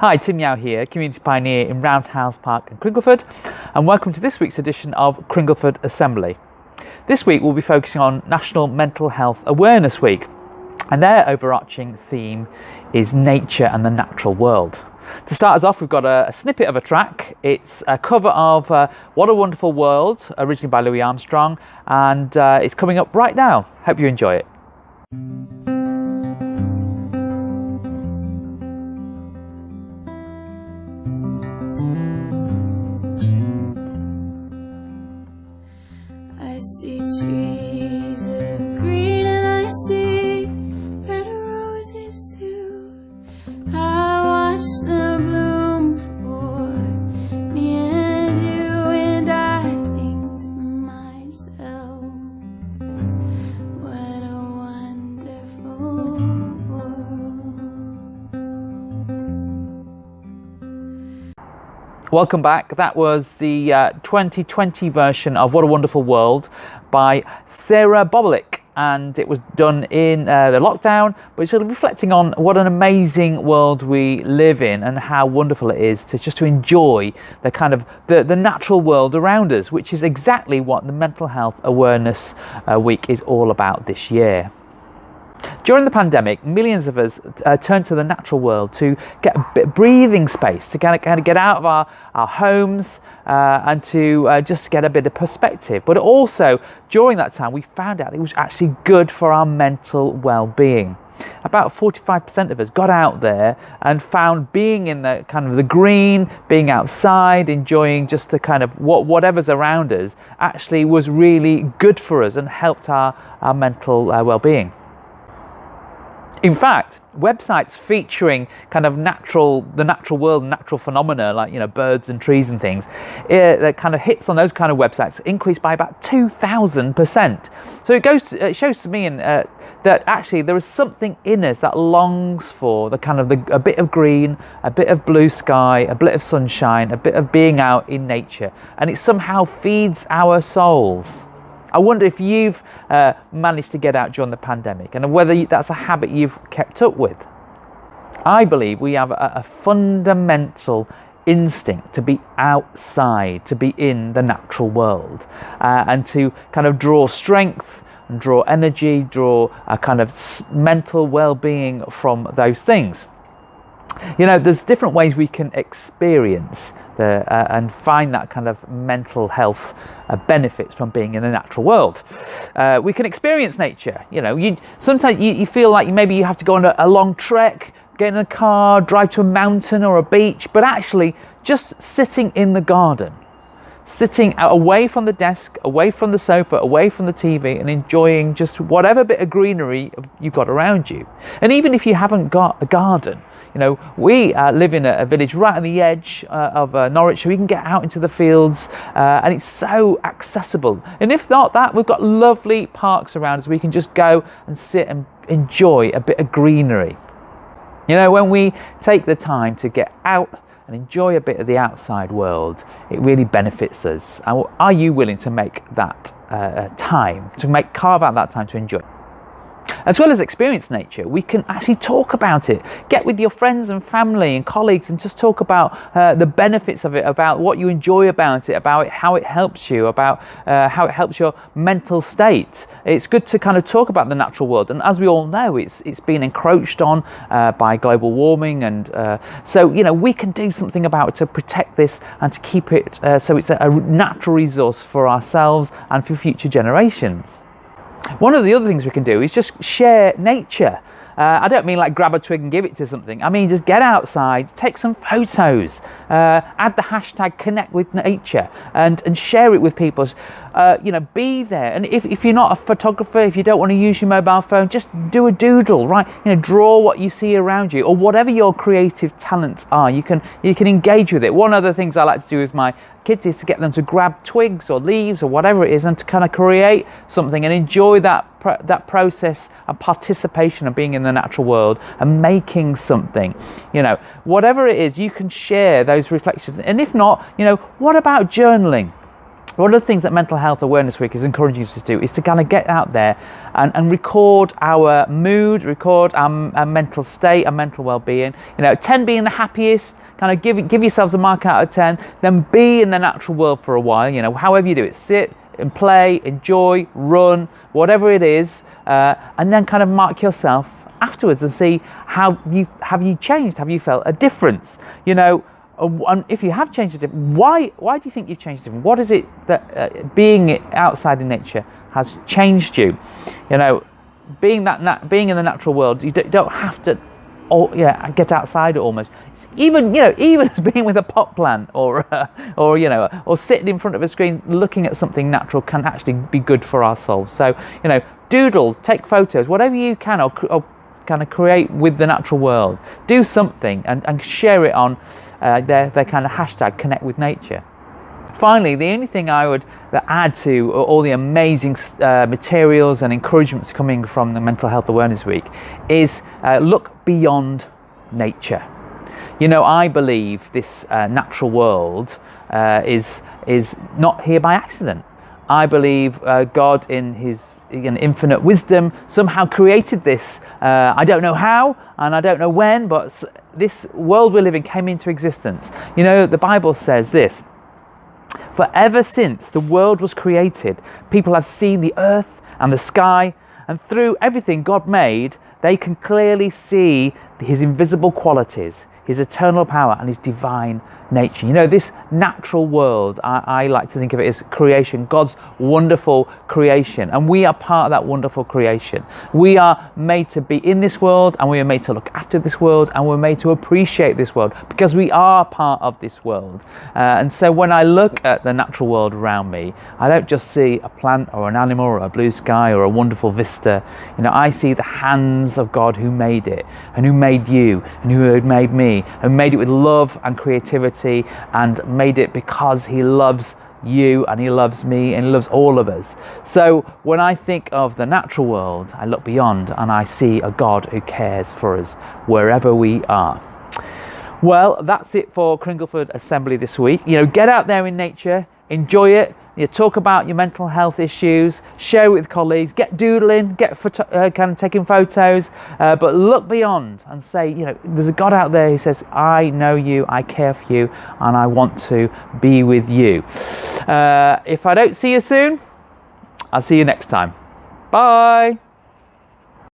Hi, Tim Yao here, Community Pioneer in Roundhouse Park in Cringleford, and welcome to this week's edition of Cringleford Assembly. This week we'll be focusing on National Mental Health Awareness Week, and their overarching theme is nature and the natural world. To start us off, we've got a snippet of a track. It's a cover of What a Wonderful World, originally by Louis Armstrong, and it's coming up right now. Hope you enjoy it. I see trees of green and I see red roses too. I watch them bloom for me and you, and I think to myself, what a wonderful world. Welcome back. That was the 2020 version of What a Wonderful World by Sarah Bobalik, and it was done in the lockdown, but it's really reflecting on what an amazing world we live in and how wonderful it is to just to enjoy the kind of the natural world around us, which is exactly what the Mental Health Awareness Week is all about this year. During the pandemic, millions of us turned to the natural world to get a bit of breathing space, to kind of get out of our homes and to just get a bit of perspective. But also, during that time, we found out it was actually good for our mental well-being. About 45% of us got out there and found being in the kind of the green, being outside, enjoying just the kind of whatever's around us actually was really good for us and helped our mental well-being. In fact, websites featuring kind of the natural world, natural phenomena like birds and trees and things, that kind of hits on those kind of websites increased by about 2,000%. So it shows to me that actually there is something in us that longs for a bit of green, a bit of blue sky, a bit of sunshine, a bit of being out in nature, and it somehow feeds our souls. I wonder if you've managed to get out during the pandemic and whether that's a habit you've kept up with. I believe we have a fundamental instinct to be outside, to be in the natural world, and to kind of draw strength and draw energy, draw a kind of mental well-being from those things. There's different ways we can experience and find that kind of mental health benefits from being in the natural world. We can experience nature. Sometimes you feel like maybe you have to go on a long trek, get in a car, drive to a mountain or a beach, but actually just sitting in the garden, sitting away from the desk, away from the sofa, away from the TV, and enjoying just whatever bit of greenery you've got around you. And even if you haven't got a garden, we live in a village right on the edge of Norwich, so we can get out into the fields, and it's so accessible. And if not that, we've got lovely parks around us. We can just go and sit and enjoy a bit of greenery. When we take the time to get out and enjoy a bit of the outside world, it really benefits us. Are you willing to make that carve out that time to enjoy? As well as experience nature, we can actually talk about it. Get with your friends and family and colleagues and just talk about the benefits of it, about what you enjoy about it, about how it helps you, about how it helps your mental state. It's good to kind of talk about the natural world, and as we all know, it's been encroached on by global warming, and so we can do something about it to protect this and to keep it so it's a natural resource for ourselves and for future generations. One of the other things we can do is just share nature. I don't mean like grab a twig and give it to something. I mean just get outside, take some photos, add the hashtag connect with nature and share it with people. Be there. And if you're not a photographer, if you don't want to use your mobile phone, just do a doodle, right? Draw what you see around you, or whatever your creative talents are. You can engage with it. One of the things I like to do with my kids is to get them to grab twigs or leaves or whatever it is and to kind of create something and enjoy that process and participation of being in the natural world and making something. Whatever it is, you can share those reflections. And if not, what about journaling? one of the things that Mental Health Awareness Week is encouraging us to do is to kind of get out there and record our mood, record our mental state, our mental well-being. 10 being the happiest, kind of give yourselves a mark out of 10, then be in the natural world for a while, however you do it. Sit and play, enjoy, run, whatever it is, and then kind of mark yourself afterwards and see have you changed, have you felt a difference, and if you have changed a difference, why do you think you've changed a difference? What is it that being outside in nature has changed you? Being in the natural world, you don't have to get outside it almost. Even as being with a pot plant or sitting in front of a screen looking at something natural can actually be good for our souls. So doodle, take photos, whatever you can, or kind of create with the natural world. Do something and share it on their kind of hashtag Connect with Nature. Finally, the only thing I would add to all the amazing materials and encouragements coming from the Mental Health Awareness Week is look beyond nature. I believe this natural world is not here by accident. I believe God in his infinite wisdom somehow created this. I don't know how and I don't know when, but this world we live in came into existence. The Bible says this: for ever since the world was created, people have seen the earth and the sky, and through everything God made, they can clearly see his invisible qualities, his eternal power and his divine nature. This natural world, I like to think of it as creation, God's wonderful creation, and we are part of that wonderful creation. We are made to be in this world, and we are made to look after this world, and we're made to appreciate this world because we are part of this world. And so when I look at the natural world around me, I don't just see a plant or an animal or a blue sky or a wonderful vista. I see the hands of God who made it, and who made you, and who had made me, and made it with love and creativity, and made it because he loves you and he loves me and he loves all of us. So when I think of the natural world, I look beyond and I see a God who cares for us wherever we are. Well, that's it for Cringleford Assembly this week. Get out there in nature, enjoy it. Talk about your mental health issues, share it with colleagues, get doodling, get kind of taking photos, but look beyond and say, there's a God out there who says, I know you, I care for you, and I want to be with you. If I don't see you soon, I'll see you next time. Bye.